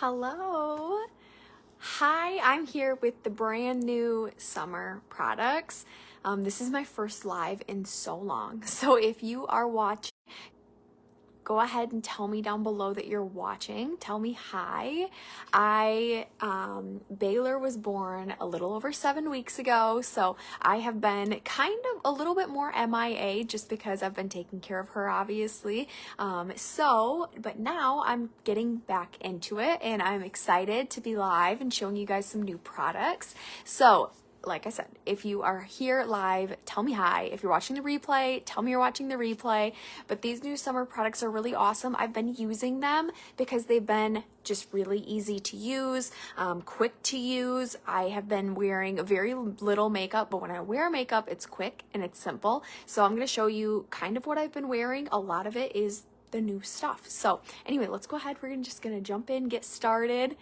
Hello. Hi, I'm here with the brand new summer products. This is my first live in so long. So if you are watching, go ahead and tell me down below that you're watching. Tell me hi. Baylor was born a little over 7 weeks ago, so I have been kind of a little bit more MIA just because I've been taking care of her, obviously. But now I'm getting back into it and I'm excited to be live and showing you guys some new products. So, like I said, if you are here live, tell me hi. If you're watching the replay, tell me you're watching the replay. But these new summer products are really awesome. I've been using them because they've been just really easy to use, quick to use. I have been wearing very little makeup, but when I wear makeup, it's quick and it's simple. So I'm going to show you kind of what I've been wearing. A lot of it is the new stuff. So anyway, let's go ahead. We're just going to jump in, get started.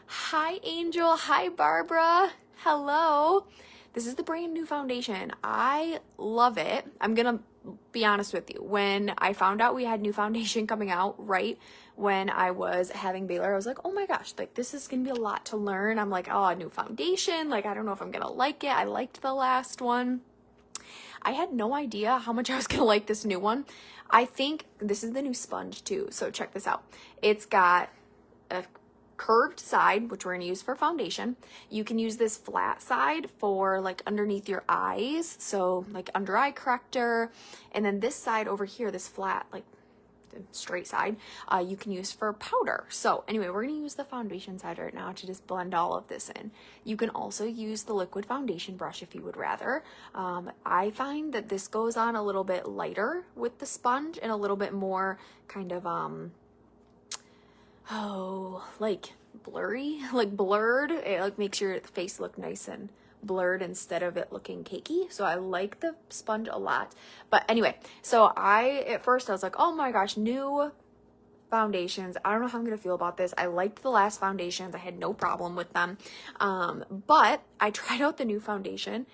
Hi, Angel. Hi, Barbara. Hello. This is the brand new foundation. I love it. I'm gonna be honest with you. When I found out we had new foundation coming out right when I was having Baylor, I was like, oh my gosh, like this is gonna be a lot to learn. I'm like, oh, a new foundation. Like, I don't know if I'm gonna like it. I liked the last one. I had no idea how much I was gonna like this new one. I think this is the new sponge too. So check this out. It's got a curved side, which we're going to use for foundation. You can use this flat side for like underneath your eyes, so like under eye corrector, and then this side over here, this flat like straight side, you can use for powder. So anyway, we're going to use the foundation side right now to just blend all of this in. You can also use the liquid foundation brush if you would rather. I find that this goes on a little bit lighter with the sponge and a little bit more kind of like blurry, like blurred. It like makes your face look nice and blurred instead of it looking cakey. So I like the sponge a lot. But anyway, so at first I was like, oh my gosh, new foundations. I don't know how I'm gonna feel about this. I liked the last foundations. I had no problem with them. But I tried out the new foundation.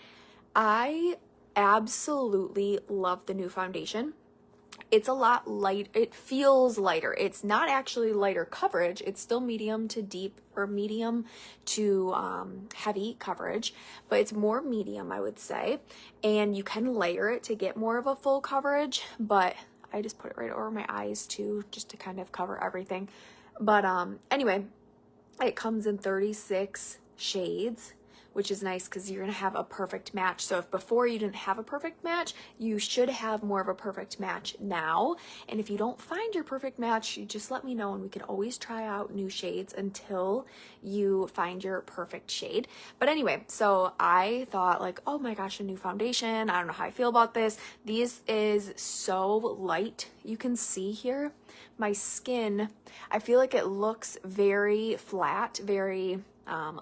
I absolutely love the new foundation. It's a lot light. It feels lighter. It's not actually lighter coverage. It's still medium to deep or medium to heavy coverage, but it's more medium, I would say. And you can layer it to get more of a full coverage, but I just put it right over my eyes too, just to kind of cover everything. But anyway, it comes in 36 shades, which is nice because you're going to have a perfect match. So if before you didn't have a perfect match, you should have more of a perfect match now. And if you don't find your perfect match, you just let me know and we can always try out new shades until you find your perfect shade. But anyway, so I thought like, oh my gosh, a new foundation. I don't know how I feel about this. This is so light. You can see here, my skin, I feel like it looks very flat, very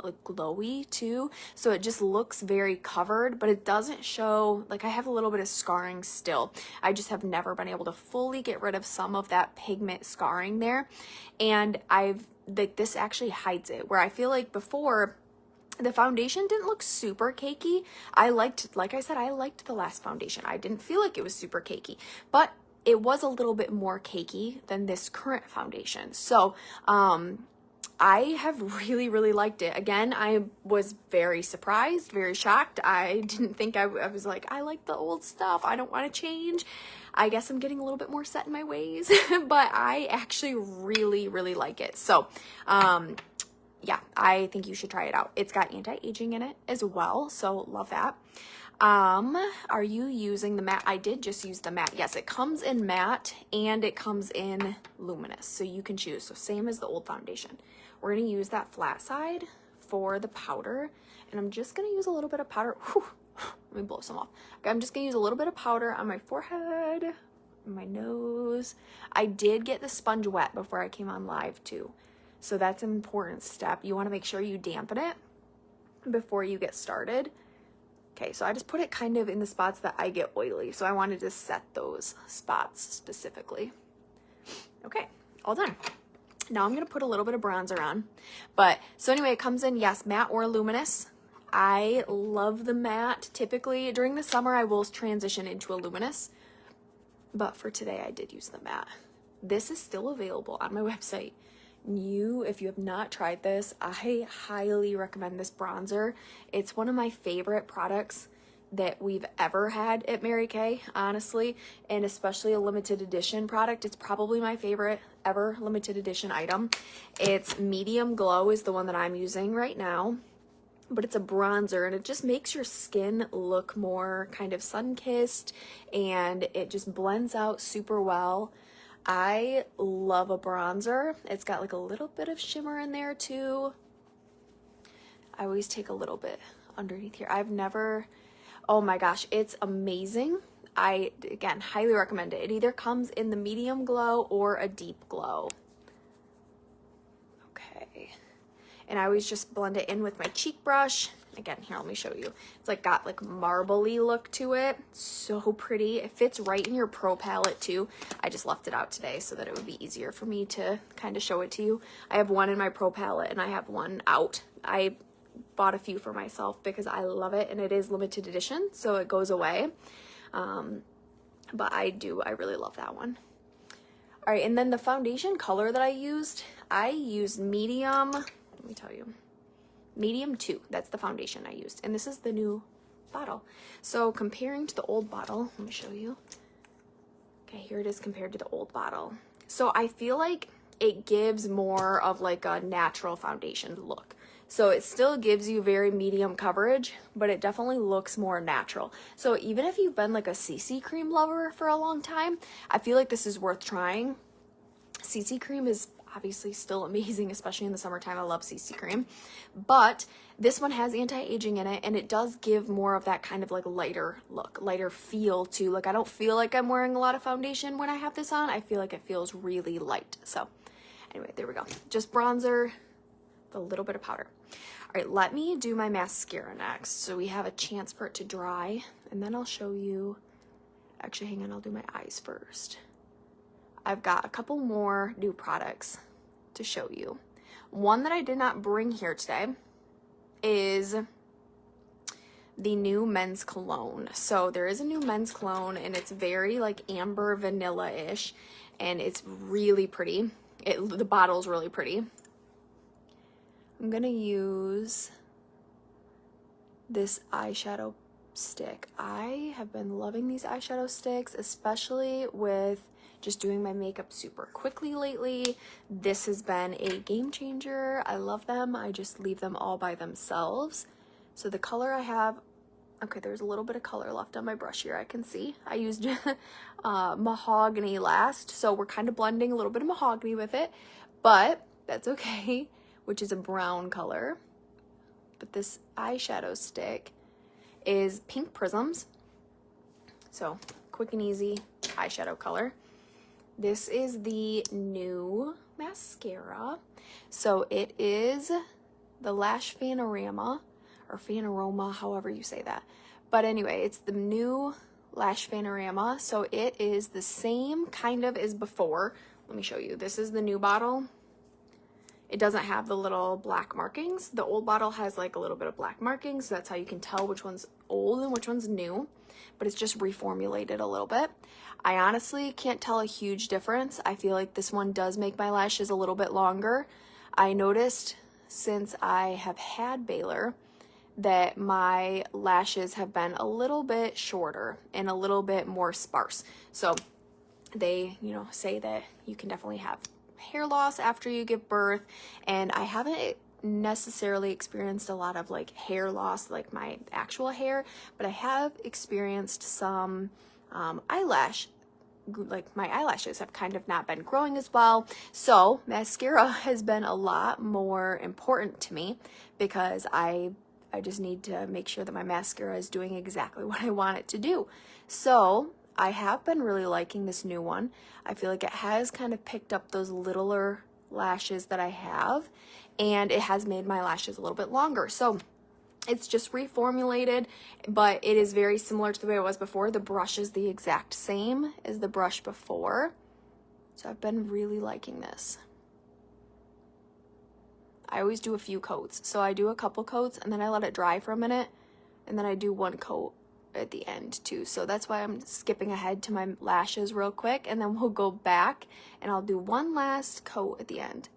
like glowy too, so it just looks very covered, but it doesn't show. Like I have a little bit of scarring still. I just have never been able to fully get rid of some of that pigment scarring there, and this actually hides it, where I feel like before the foundation didn't look super cakey. Like I said, I liked the last foundation. I didn't feel like it was super cakey, but it was a little bit more cakey than this current foundation. So I have really, really liked it. Again, I was very surprised, very shocked. I didn't think I was like, I like the old stuff. I don't want to change. I guess I'm getting a little bit more set in my ways, but I actually really, really like it. So, yeah, I think you should try it out. It's got anti-aging in it as well, so love that. Are you using the matte? I did just use the matte. Yes, it comes in matte and it comes in luminous, so you can choose. So same as the old foundation. We're going to use that flat side for the powder, and I'm just going to use a little bit of powder. Whew, let me blow some off. Okay, I'm just going to use a little bit of powder on my forehead, my nose. I did get the sponge wet before I came on live too, so that's an important step. You want to make sure you dampen it before you get started. Okay, so I just put it kind of in the spots that I get oily, so I wanted to set those spots specifically. Okay, all done. Now I'm going to put a little bit of bronzer on. But, so anyway, it comes in, yes, matte or luminous. I love the matte. Typically, during the summer, I will transition into a luminous. But for today, I did use the matte. This is still available on my website. if you have not tried this, I highly recommend this bronzer. It's one of my favorite products that we've ever had at Mary Kay, honestly, and especially a limited edition product. It's probably my favorite ever limited edition item. It's Medium Glow is the one that I'm using right now, but it's a bronzer and it just makes your skin look more kind of sun-kissed, and it just blends out super well. I love a bronzer. It's got like a little bit of shimmer in there too. I always take a little bit underneath here. Oh my gosh, it's amazing. I, again, highly recommend it. It either comes in the medium glow or a deep glow. Okay. And I always just blend it in with my cheek brush. Again, here, let me show you. It's like got like marbly look to it. So pretty. It fits right in your Pro palette too. I just left it out today so that it would be easier for me to kind of show it to you. I have one in my Pro palette and I have one out. I bought a few for myself because I love it, and it is limited edition, so it goes away. But I really love that one. All right, and then the foundation color that I used medium, let me tell you, medium 2. That's the foundation I used, and this is the new bottle. So comparing to the old bottle, let me show you. Okay, here it is compared to the old bottle. So I feel like it gives more of like a natural foundation look. So it still gives you very medium coverage, but it definitely looks more natural. So even if you've been like a CC cream lover for a long time, I feel like this is worth trying. CC cream is obviously still amazing, especially in the summertime. I love CC cream, but this one has anti-aging in it, and it does give more of that kind of like lighter look, lighter feel to, like, I don't feel like I'm wearing a lot of foundation when I have this on. I feel like it feels really light. So anyway, there we go. Just bronzer, a little bit of powder. All right, let me do my mascara next so we have a chance for it to dry, and then I'll show you. Actually, hang on, I'll do my eyes first. I've got a couple more new products to show you. One that I did not bring here today is the new men's cologne. So there is a new men's cologne, and it's very like amber vanilla-ish, and it's really pretty. The bottle's really pretty. I'm gonna use this eyeshadow stick. I have been loving these eyeshadow sticks, especially with just doing my makeup super quickly lately. This has been a game changer. I love them. I just leave them all by themselves. So the color I have, okay, there's a little bit of color left on my brush here, I can see. I used mahogany last, so we're kind of blending a little bit of mahogany with it, but that's okay, which is a brown color. But this eyeshadow stick is Pink Prisms. So quick and easy eyeshadow color. This is the new mascara. So it is the Lash Fanorama, or Fanorama, however you say that. But anyway, it's the new Lash Fanorama. So it is the same kind of as before. Let me show you. This is the new bottle. It doesn't have the little black markings. The old bottle has like a little bit of black markings, so that's how you can tell which one's old and which one's new, but it's just reformulated a little bit. I honestly can't tell a huge difference. I feel like this one does make my lashes a little bit longer. I noticed since I have had Baylor that my lashes have been a little bit shorter and a little bit more sparse. So they, say that you can definitely have hair loss after you give birth, and I haven't necessarily experienced a lot of like hair loss, like my actual hair, but I have experienced some eyelash, like my eyelashes have kind of not been growing as well. So mascara has been a lot more important to me because I just need to make sure that my mascara is doing exactly what I want it to do. So I have been really liking this new one. I feel like it has kind of picked up those littler lashes that I have, and it has made my lashes a little bit longer. So it's just reformulated, but it is very similar to the way it was before. The brush is the exact same as the brush before. So I've been really liking this. I always do a few coats. So I do a couple coats and then I let it dry for a minute, and then I do one coat at the end too. So that's why I'm skipping ahead to my lashes real quick, and then we'll go back and I'll do one last coat at the end.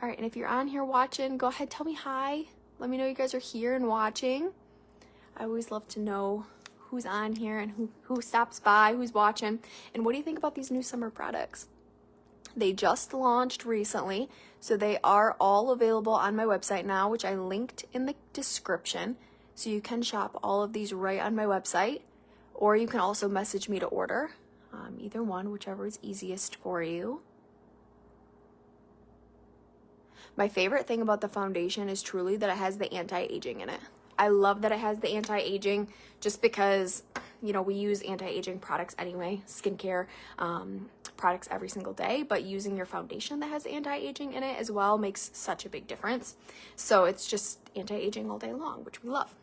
All right, and if you're on here watching, go ahead, tell me hi. Let me know you guys are here and watching. I always love to know who's on here and who stops by, who's watching. And what do you think about these new summer products? They just launched recently, so they are all available on my website now, which I linked in the description. So you can shop all of these right on my website, or you can also message me to order. Either one, whichever is easiest for you. My favorite thing about the foundation is truly that it has the anti-aging in it. I love that it has the anti-aging just because, you know, we use anti-aging products anyway, skincare products every single day, but using your foundation that has anti-aging in it as well makes such a big difference. So it's just anti-aging all day long, which we love.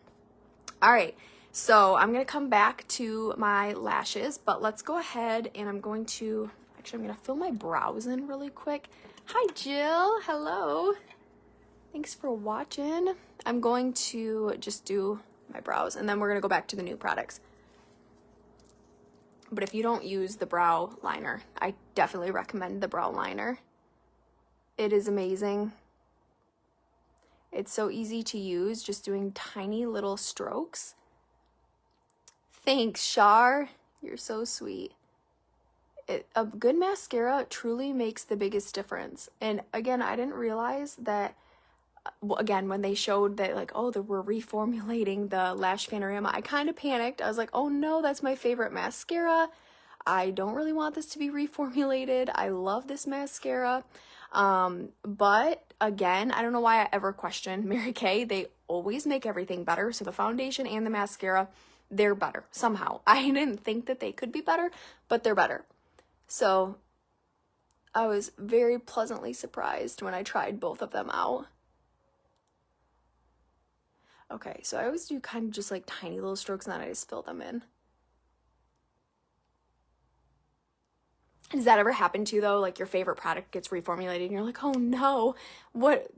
All right, so I'm going to come back to my lashes, but let's go ahead and I'm going to fill my brows in really quick. Hi, Jill. Hello. Thanks for watching. I'm going to just do my brows and then we're going to go back to the new products. But if you don't use the brow liner, I definitely recommend the brow liner. It is amazing. It's so easy to use, just doing tiny little strokes. Thanks, Shar. You're so sweet. A good mascara truly makes the biggest difference. And again, I didn't realize that, again, when they showed that, like, oh, we're reformulating the Lash Panorama, I kind of panicked. I was like, oh no, that's my favorite mascara. I don't really want this to be reformulated. I love this mascara. But again, I don't know why I ever questioned Mary Kay. They always make everything better. So the foundation and the mascara, they're better somehow. I didn't think that they could be better, but they're better. So I was very pleasantly surprised when I tried both of them out. Okay, so I always do kind of just like tiny little strokes and then I just fill them in. Does that ever happen to you though? Like your favorite product gets reformulated and you're like, oh no, what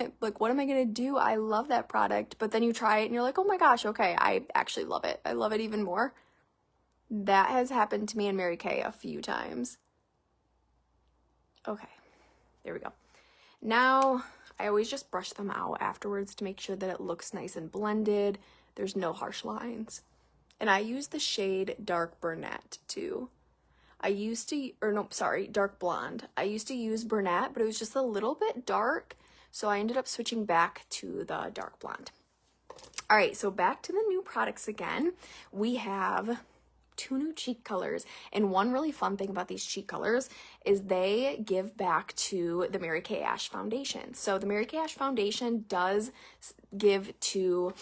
am I gonna do? I love that product. But then you try it and you're like, oh my gosh, okay, I actually love it. I love it even more. That has happened to me and Mary Kay a few times. Okay, there we go. Now, I always just brush them out afterwards to make sure that it looks nice and blended. There's no harsh lines. And I use the shade Dark Brunette too. Dark Blonde. I used to use Brunette, but it was just a little bit dark. So I ended up switching back to the Dark Blonde. All right, so back to the new products again. We have 2 new cheek colors, and one really fun thing about these cheek colors is they give back to the Mary Kay Ash Foundation. So the Mary Kay Ash Foundation does give to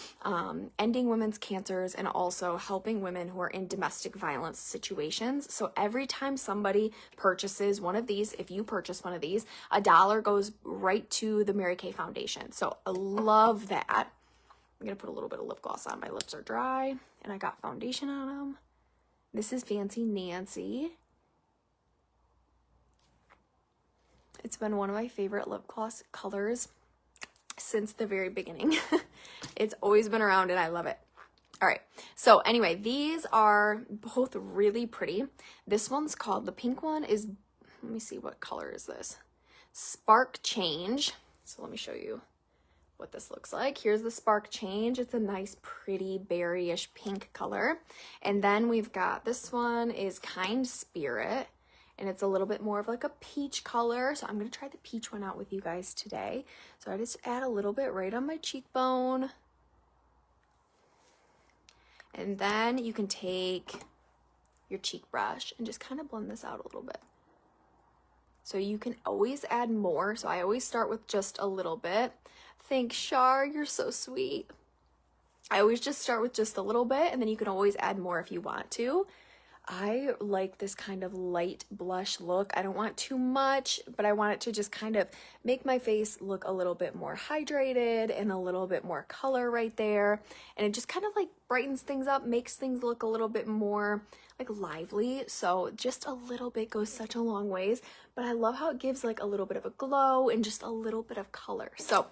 ending women's cancers and also helping women who are in domestic violence situations. So every time somebody purchases one of these, if you purchase one of these, $1 goes right to the Mary Kay Foundation. So I love that. I'm gonna put a little bit of lip gloss on. My lips are dry and I got foundation on them. This is Fancy Nancy. It's been one of my favorite lip gloss colors since the very beginning. It's always been around and I love it. All right, so anyway, these are both really pretty. This one's called, the pink one is, let me see, what color is this? Spark Change. So let me show you what this looks like. Here's the Spark Change. It's a nice, pretty berryish pink color. And then we've got, this one is Kind Spirit, and it's a little bit more of like a peach color. So I'm gonna try the peach one out with you guys today. So I just add a little bit right on my cheekbone. And then you can take your cheek brush and just kind of blend this out a little bit. So you can always add more. So I always start with just a little bit. Thanks, Shar, you're so sweet. I always just start with just a little bit and then you can always add more if you want to. I like this kind of light blush look. I don't want too much, but I want it to just kind of make my face look a little bit more hydrated and a little bit more color right there. And it just kind of like brightens things up, makes things look a little bit more like lively. So just a little bit goes such a long ways, but I love how it gives like a little bit of a glow and just a little bit of color. So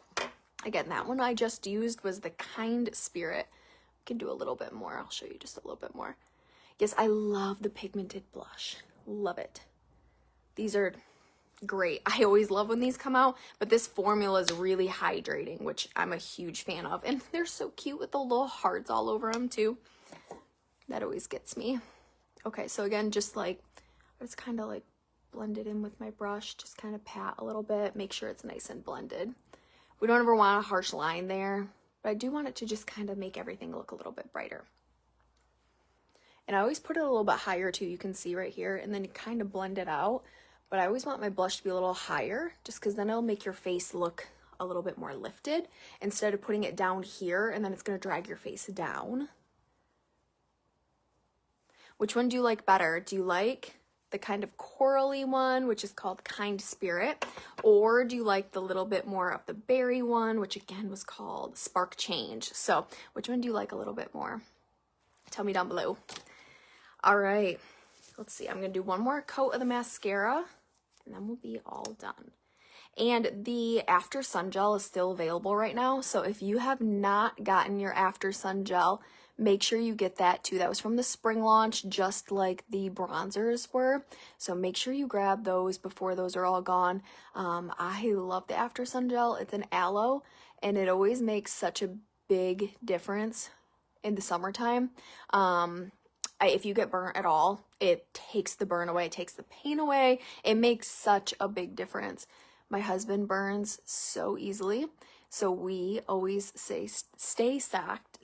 again, that one I just used was the Kind Spirit. We can do a little bit more. I'll show you just a little bit more. Yes, I love the pigmented blush. Love it. These are great. I always love when these come out, but this formula is really hydrating, which I'm a huge fan of. And they're so cute with the little hearts all over them too. That always gets me. Okay, so again, just like, it's kind of like blend it in with my brush, just kind of pat a little bit, make sure it's nice and blended. We don't ever want a harsh line there, but I do want it to just kind of make everything look a little bit brighter. And I always put it a little bit higher too, you can see right here, and then you kind of blend it out. But I always want my blush to be a little higher, just because then it'll make your face look a little bit more lifted, instead of putting it down here, and then it's going to drag your face down. Which one do you like better? Do you like the kind of corally one, which is called Kind Spirit, or do you like the little bit more of the berry one, which again was called Spark Change? So which one do you like a little bit more? Tell me down below. All right, let's see. I'm going to do one more coat of the mascara, and then we'll be all done. And the After Sun Gel is still available right now. So if you have not gotten your After Sun Gel, make sure you get that too. That was from the spring launch, just like the bronzers were. So make sure you grab those before those are all gone. I love the After Sun Gel. It's an aloe, and it always makes such a big difference in the summertime. If you get burnt at all, it takes the burn away, it takes the pain away. It makes such a big difference. My husband burns so easily, so we always say stay stocked.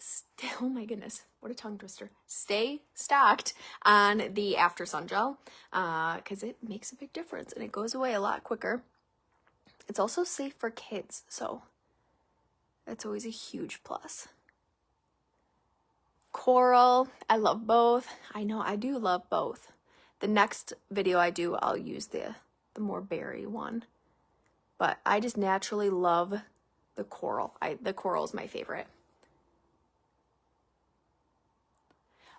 Oh my goodness, what a tongue twister. Stay stocked on the After Sun Gel, because it makes a big difference and it goes away a lot quicker. It's also safe for kids, so that's always a huge plus. Coral, I love both. I know I do love both. The next video I do, I'll use the more berry one. But I just naturally love the coral. The coral is my favorite.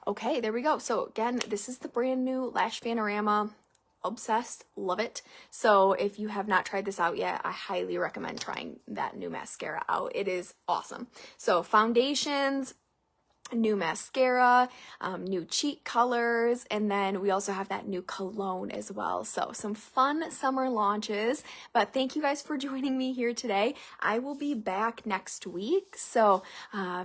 Okay, there we go. So again, this is the brand new Lash Panorama. Obsessed, love it. So if you have not tried this out yet, I highly recommend trying that new mascara out. It is awesome. So foundations, new mascara, new cheek colors, and then we also have that new cologne as well. So some fun summer launches, but thank you guys for joining me here today. I will be back next week, so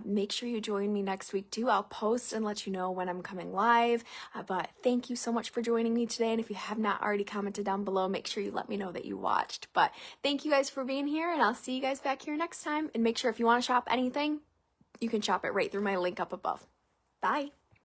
make sure you join me next week too. I'll post and let you know when I'm coming live, but thank you so much for joining me today, and if you have not already commented down below, make sure you let me know that you watched. But thank you guys for being here, and I'll see you guys back here next time. And make sure if you want to shop anything, you can shop it right through my link up above. Bye.